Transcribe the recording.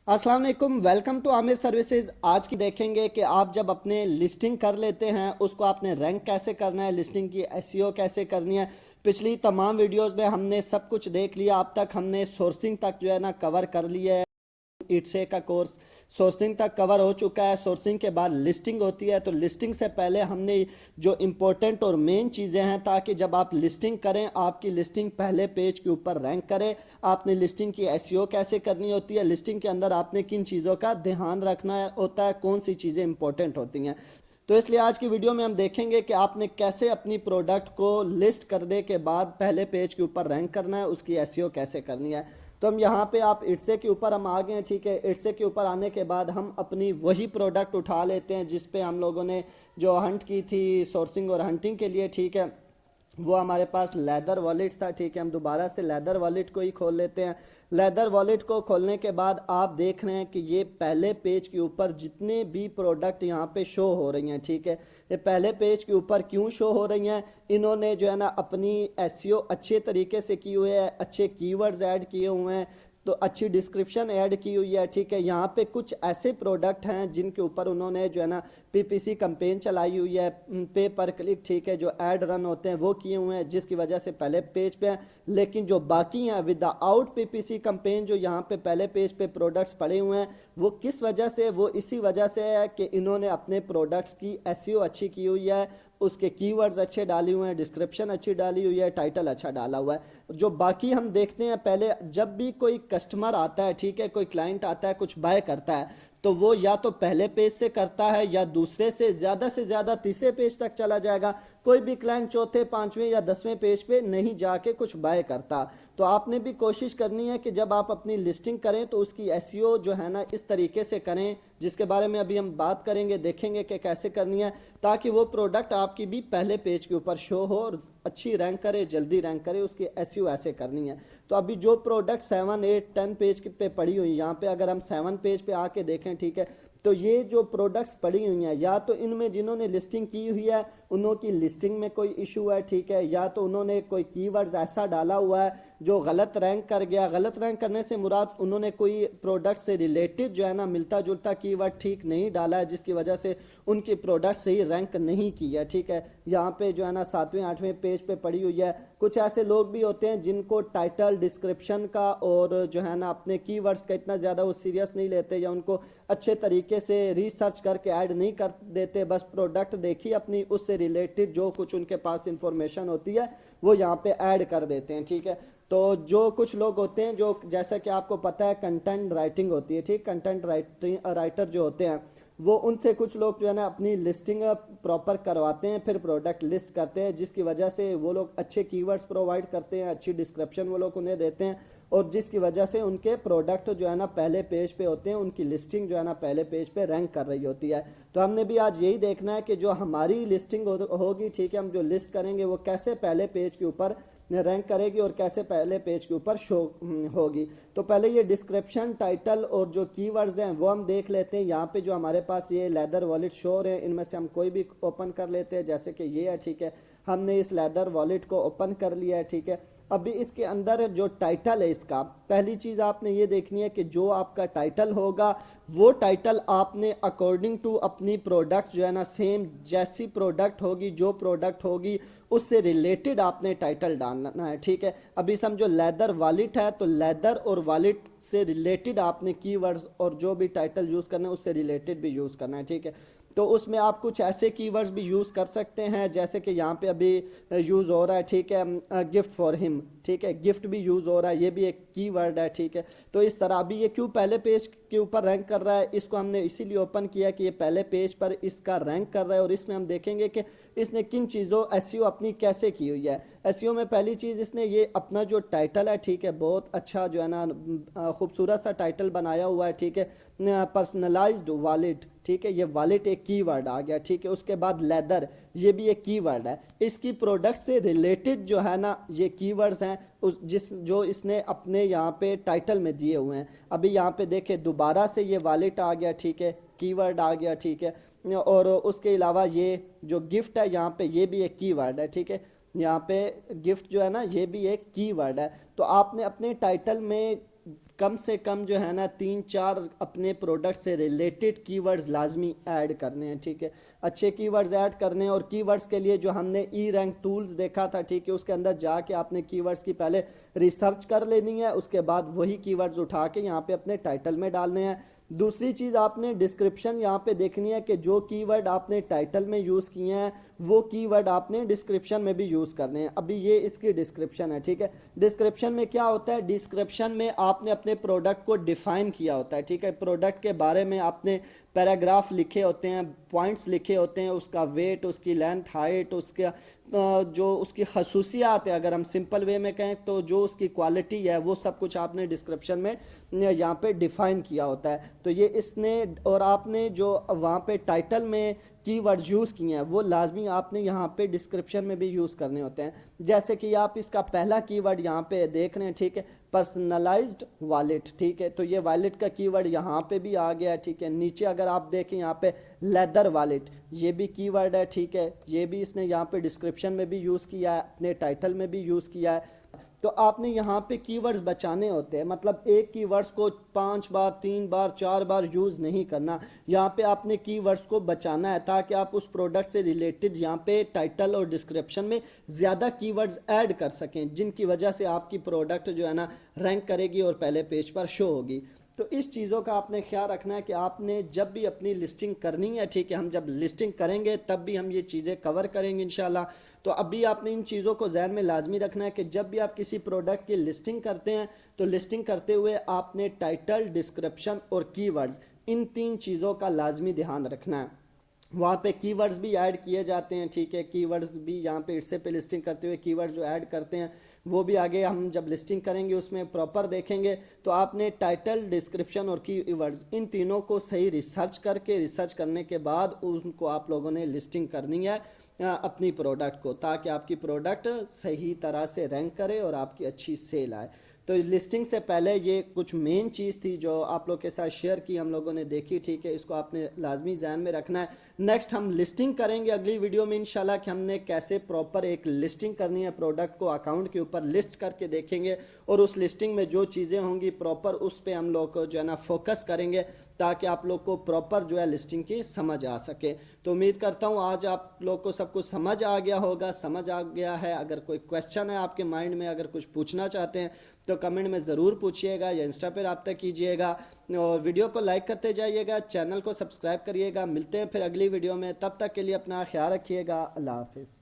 अस्सलाम वालेकुम, welcome to Aamir services. आज की देखेंगे कि आप जब अपने लिस्टिंग कर लेते हैं उसको आपने रैंक कैसे करना है, लिस्टिंग की एसईओ कैसे करनी है। पिछली तमाम वीडियोस में हमने सब कुछ देख लिया। अब तक हमने सोर्सिंग तक जो है ना कवर कर लिया है। इट्से का कोर्स सोर्सिंग तक कवर हो चुका है। सोर्सिंग के बाद लिस्टिंग होती है, तो लिस्टिंग से पहले हमने जो इम्पोर्टेंट और मेन चीज़ें हैं, ताकि जब आप लिस्टिंग करें आपकी लिस्टिंग पहले पेज के ऊपर रैंक करे। आपने लिस्टिंग की एसईओ कैसे करनी होती है, लिस्टिंग के अंदर आपने किन चीज़ों का ध्यान रखना होता है, कौन सी चीज़ें इंपॉर्टेंट होती हैं। तो इसलिए आज की वीडियो में हम देखेंगे कि आपने कैसे अपनी प्रोडक्ट को लिस्ट करने के बाद पहले पेज के ऊपर रैंक करना है, उसकी एसईओ कैसे करनी है। तो हम यहाँ पे आप इट्से के ऊपर हम आ गए हैं, ठीक है। इट्से के ऊपर आने के बाद हम अपनी वही प्रोडक्ट उठा लेते हैं जिस पे हम लोगों ने जो हंट की थी सोर्सिंग और हंटिंग के लिए, ठीक है। वो हमारे पास लेदर वॉलेट था, ठीक है। हम दोबारा से लेदर वॉलेट को ही खोल लेते हैं। लेदर वॉलेट को खोलने के बाद आप देख रहे हैं कि ये पहले पेज के ऊपर जितने भी प्रोडक्ट यहाँ पे शो हो रही हैं, ठीक है। ये पहले पेज के ऊपर क्यों शो हो रही हैं, इन्होंने जो है ना अपनी एसईओ अच्छे तरीके से की हुई है, अच्छे कीवर्ड्स ऐड किए हुए हैं, तो अच्छी डिस्क्रिप्शन ऐड की हुई है, ठीक है। यहाँ पे कुछ ऐसे प्रोडक्ट हैं जिनके ऊपर उन्होंने जो है ना पीपीसी कैंपेन चलाई हुई है, पे पर क्लिक, ठीक है, जो ऐड रन होते हैं वो किए हुए हैं, जिसकी वजह से पहले पेज पे हैं। लेकिन जो बाकी हैं विदाउट पीपीसी कैंपेन, जो यहाँ पे पहले पेज पे प्रोडक्ट्स पड़े हुए हैं, वो किस वजह से, वो इसी वजह से है कि इन्होंने अपने प्रोडक्ट्स की एसईओ अच्छी की हुई है, उसके कीवर्ड्स अच्छे डाले हुए हैं, डिस्क्रिप्शन अच्छी डाली हुई है, टाइटल अच्छा डाला हुआ है। जो बाकी हम देखते हैं, पहले जब भी कोई कस्टमर आता है, ठीक है, कोई क्लाइंट आता है, कुछ बाय करता है, तो वो या तो पहले पेज से करता है या दूसरे से ज़्यादा तीसरे पेज तक चला जाएगा। कोई भी क्लाइंट चौथे, पांचवें या 10वें पेज पे नहीं जाके कुछ बाय करता। तो आपने भी कोशिश करनी है कि जब आप अपनी लिस्टिंग करें तो उसकी एसईओ जो है ना इस तरीके से करें, जिसके बारे में अभी हम बात करेंगे, देखेंगे कि कैसे करनी है, ताकि वो प्रोडक्ट आपकी भी पहले पेज के ऊपर शो हो और अच्छी रैंक करे, जल्दी रैंक करे। उसकी एसईओ ऐसे करनी है। तो अभी जो प्रोडक्ट 7, 8, 10 पेज पे पड़ी हुई, यहाँ पे अगर हम 7 पेज पे आके देखें, ठीक है, तो ये जो प्रोडक्ट्स पड़ी हुई हैं, या तो इनमें जिन्होंने लिस्टिंग की हुई है उन्हों की लिस्टिंग में कोई इशू है, ठीक है, या तो उन्होंने कोई कीवर्ड्स ऐसा डाला हुआ है जो गलत रैंक कर गया। गलत रैंक करने से मुराद उन्होंने कोई प्रोडक्ट से रिलेटेड जो है ना मिलता जुलता कीवर्ड ठीक नहीं डाला है, जिसकी वजह से उनकी प्रोडक्ट सही रैंक नहीं की है, ठीक है। यहाँ पे जो है ना 7वें 8वें पेज पे पड़ी हुई है। कुछ ऐसे लोग भी होते हैं जिनको टाइटल, डिस्क्रिप्शन का और जो है ना अपने कीवर्ड्स का इतना ज़्यादा वो सीरियस नहीं लेते, या उनको अच्छे तरीके से रिसर्च करके ऐड नहीं कर देते, बस प्रोडक्ट देखी अपनी, उससे रिलेटेड जो कुछ उनके पास इंफॉर्मेशन होती है वो यहाँ पे ऐड कर देते हैं, ठीक है। तो जो कुछ लोग होते हैं, जो जैसा कि आपको पता है कंटेंट राइटिंग होती है, ठीक, कंटेंट राइटर जो होते हैं, वो उनसे कुछ लोग जो है ना अपनी लिस्टिंग प्रॉपर करवाते हैं, फिर प्रोडक्ट लिस्ट करते हैं, जिसकी वजह से वो लोग अच्छे कीवर्ड्स प्रोवाइड करते हैं, अच्छी डिस्क्रिप्शन वो लोग उन्हें देते हैं, और जिसकी वजह से उनके प्रोडक्ट जो है ना पहले पेज पे होते हैं, उनकी लिस्टिंग जो है ना पहले पेज पे रैंक कर रही होती है। तो हमने भी आज यही देखना है कि जो हमारी लिस्टिंग होगी, ठीक है, हम जो लिस्ट करेंगे वो कैसे पहले पेज के ऊपर रैंक करेगी और कैसे पहले पेज के ऊपर शो होगी। तो पहले ये डिस्क्रिप्शन, टाइटल और जो कीवर्ड्स हैं वो हम देख लेते हैं। यहाँ पे जो हमारे पास ये लेदर वॉलेट शो हो रहे हैं, इनमें से हम कोई भी ओपन कर लेते हैं, जैसे कि ये है, ठीक है। हमने इस लेदर वॉलेट को ओपन कर लिया है, ठीक है। अभी इसके अंदर जो टाइटल है, इसका पहली चीज़ आपने ये देखनी है कि जो आपका टाइटल होगा वो टाइटल आपने अकॉर्डिंग टू अपनी प्रोडक्ट जो है ना सेम जैसी प्रोडक्ट होगी, जो प्रोडक्ट होगी उससे रिलेटेड आपने टाइटल डालना है, ठीक है। अभी समझो लेदर वॉलेट है, तो लेदर और वॉलेट से रिलेटेड आपने कीवर्ड्स और जो भी टाइटल यूज़ करना है उससे रिलेटेड भी यूज़ करना है, ठीक है। तो उसमें आप कुछ ऐसे कीवर्ड्स भी यूज़ कर सकते हैं, जैसे कि यहाँ पे अभी यूज़ हो रहा है, ठीक है, गिफ्ट फॉर हिम, ठीक है, गिफ्ट भी यूज़ हो रहा है, ये भी एक कीवर्ड है, ठीक है। तो इस तरह अभी ये क्यों पहले पेज के ऊपर रैंक कर रहा है, इसको हमने इसीलिए ओपन किया कि ये पहले पेज पर इसका रैंक कर रहा है, और इसमें हम देखेंगे कि इसने किन चीज़ों एसईओ अपनी कैसे की हुई है। एसईओ में पहली चीज़ इसने ये अपना जो टाइटल है, ठीक है, बहुत अच्छा जो है ना खूबसूरत सा टाइटल बनाया हुआ है, ठीक है। पर्सनलाइज्ड वॉलेट, ठीक है, ये वॉलेट एक कीवर्ड आ गया, ठीक है। उसके बाद लेदर, ये भी एक कीवर्ड है। इसकी प्रोडक्ट से रिलेटेड जो है ना ये कीवर्ड्स हैं जो इसने अपने यहाँ पे टाइटल में दिए हुए हैं। अभी यहाँ पे देखे दोबारा से ये वॉलेट आ गया, ठीक है, कीवर्ड आ गया, ठीक है। और उसके अलावा ये जो गिफ्ट है यहाँ पे, ये भी एक कीवर्ड है, ठीक है। यहाँ पे गिफ्ट जो है ना ये भी एक कीवर्ड है। तो आपने अपने टाइटल में कम से कम जो है ना 3-4 अपने प्रोडक्ट से रिलेटेड कीवर्ड्स लाजमी ऐड करने हैं, ठीक है। अच्छे कीवर्ड्स ऐड करने हैं, और कीवर्ड्स के लिए जो हमने ई रैंक टूल्स देखा था, ठीक है, उसके अंदर जाके आपने कीवर्ड्स की पहले रिसर्च कर लेनी है, उसके बाद वही कीवर्ड्स उठा के यहाँ पे अपने टाइटल में डालने हैं। दूसरी चीज़ आपने डिस्क्रिप्शन यहाँ पे देखनी है कि जो कीवर्ड आपने टाइटल में यूज़ किए हैं वो कीवर्ड आपने डिस्क्रिप्शन में भी यूज़ करने हैं। अभी ये इसकी डिस्क्रिप्शन है, ठीक है। डिस्क्रिप्शन में क्या होता है, डिस्क्रिप्शन में आपने अपने प्रोडक्ट को डिफाइन किया होता है, ठीक है। प्रोडक्ट के बारे में आपने पैराग्राफ लिखे होते हैं, पॉइंट्स लिखे होते हैं, उसका वेट, उसकी लेंथ, हाइट, उसका जो उसकी खसूसियात है, अगर हम सिंपल वे में कहें तो जो उसकी क्वालिटी है, वो सब कुछ आपने डिस्क्रिप्शन में यहाँ पे डिफाइन किया होता है। तो ये इसने, और आपने जो वहाँ पे टाइटल में कीवर्ड्स यूज़ किए हैं वो लाजमी आपने यहाँ पे डिस्क्रिप्शन में भी यूज़ करने होते हैं। जैसे कि आप इसका पहला कीवर्ड यहाँ पे देख रहे हैं, ठीक है, पर्सनलाइज्ड वॉलेट, ठीक है। तो ये वॉलेट का कीवर्ड यहाँ पे भी आ गया है, ठीक है। नीचे अगर आप देखें यहाँ पे लेदर वॉलेट, ये भी कीवर्ड है, ठीक है। ये भी इसने यहाँ पे डिस्क्रिप्शन में भी यूज़ किया है, अपने टाइटल में भी यूज़ किया है। तो आपने यहाँ पे कीवर्ड्स बचाने होते हैं, मतलब एक कीवर्ड्स को 5 बार, 3 बार, 4 बार यूज़ नहीं करना। यहाँ पे आपने कीवर्ड्स को बचाना है ताकि आप उस प्रोडक्ट से रिलेटेड यहाँ पे टाइटल और डिस्क्रिप्शन में ज़्यादा कीवर्ड्स ऐड कर सकें, जिनकी वजह से आपकी प्रोडक्ट जो है ना रैंक करेगी और पहले पेज पर शो होगी। तो इस चीज़ों का आपने ख्याल रखना है कि आपने जब भी अपनी लिस्टिंग करनी है, ठीक है, हम जब लिस्टिंग करेंगे तब भी हम ये चीज़ें कवर करेंगे इंशाल्लाह। तो अभी आपने इन चीज़ों को ज़हन में लाजमी रखना है कि जब भी आप किसी प्रोडक्ट की लिस्टिंग करते हैं तो लिस्टिंग करते हुए आपने टाइटल, डिस्क्रिप्शन और कीवर्ड्स, इन 3 चीज़ों का लाजमी ध्यान रखना है। वहाँ पे कीवर्ड्स भी ऐड किए जाते हैं, ठीक है। कीवर्ड्स भी यहाँ पे इससे पे लिस्टिंग करते हुए कीवर्ड्स जो ऐड करते हैं वो भी आगे हम जब लिस्टिंग करेंगे उसमें प्रॉपर देखेंगे। तो आपने टाइटल, डिस्क्रिप्शन और कीवर्ड्स, इन तीनों को सही रिसर्च करके, रिसर्च करने के बाद उनको आप लोगों ने लिस्टिंग करनी है अपनी प्रोडक्ट को, ताकि आपकी प्रोडक्ट सही तरह से रैंक करे और आपकी अच्छी सेल आए। तो लिस्टिंग से पहले ये कुछ मेन चीज़ थी जो आप लोग के साथ शेयर की, हम लोगों ने देखी, ठीक है। इसको आपने लाजमी ध्यान में रखना है। नेक्स्ट हम लिस्टिंग करेंगे अगली वीडियो में इंशाल्लाह कि हमने कैसे प्रॉपर एक लिस्टिंग करनी है, प्रोडक्ट को अकाउंट के ऊपर लिस्ट करके देखेंगे, और उस लिस्टिंग में जो चीज़ें होंगी प्रॉपर उस पर हम लोग को जो है ना फोकस करेंगे, ताकि आप लोग को प्रॉपर जो है लिस्टिंग की समझ आ सके। तो उम्मीद करता हूँ आज आप लोग को सब कुछ समझ आ गया होगा, समझ आ गया है। अगर कोई क्वेश्चन है आपके माइंड में, अगर कुछ पूछना चाहते हैं तो कमेंट में ज़रूर पूछिएगा या इंस्टा पर रब्ता कीजिएगा, और वीडियो को लाइक करते जाइएगा, चैनल को सब्सक्राइब करिएगा। मिलते हैं फिर अगली वीडियो में, तब तक के लिए अपना ख्याल रखिएगा। अल्लाह हाफिज़।